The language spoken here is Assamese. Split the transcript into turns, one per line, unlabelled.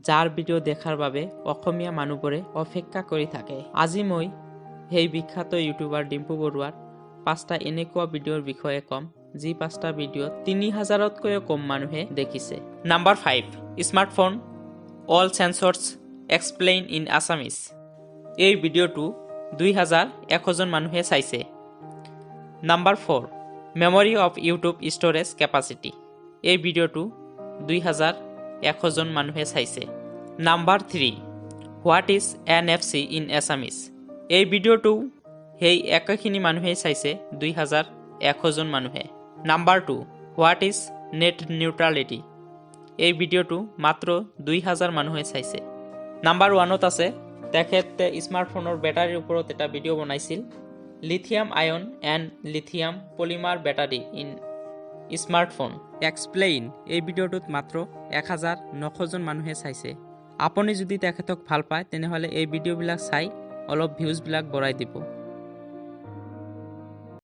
যাৰ ভিডিঅ' দেখাৰ বাবে অসমীয়া মানুহবোৰে অপেক্ষা কৰি থাকে। আজি মই সেই বিখ্যাত ইউটিউবাৰ ডিম্পু বৰুৱাৰ 5টা এনেকুৱা ভিডিঅ'ৰ বিষয়ে ক'ম যি 5টা ভিডিঅ'ত 3000তকৈও কম মানুহে দেখিছে। Number 5 smartphone all sensors explain in Assamese. এই ভিডিঅ'টো 2100 জন মানুহে চাইছে। Number 4 memory of YouTube storage capacity. এই ভিডিঅ'টো 2100 জন মানুহে চাইছে। Number 3 what is NFC in Assamese. এই ভিডিঅ'টো সেই একেখিনি মানুহে চাইছে 2100 জন মানুহে। Number 2 what is net neutrality. এই ভিডিঅ'টো মাত্ৰ 2000 মানুহে চাইছে। নাম্বাৰ 1ত আছে তেখেতে স্মাৰ্টফোনৰ বেটাৰীৰ ওপৰত এটা ভিডিঅ' বনাইছিল lithium Ayan and lithium polymer battery in smartphone explain. এই ভিডিঅ'টোত মাত্ৰ 1900 জন মানুহে চাইছে। আপুনি যদি তেখেতক ভাল পায় তেনেহ'লে এই ভিডিঅ'বিলাক চাই অলপ ভিউজবিলাক বঢ়াই দিব।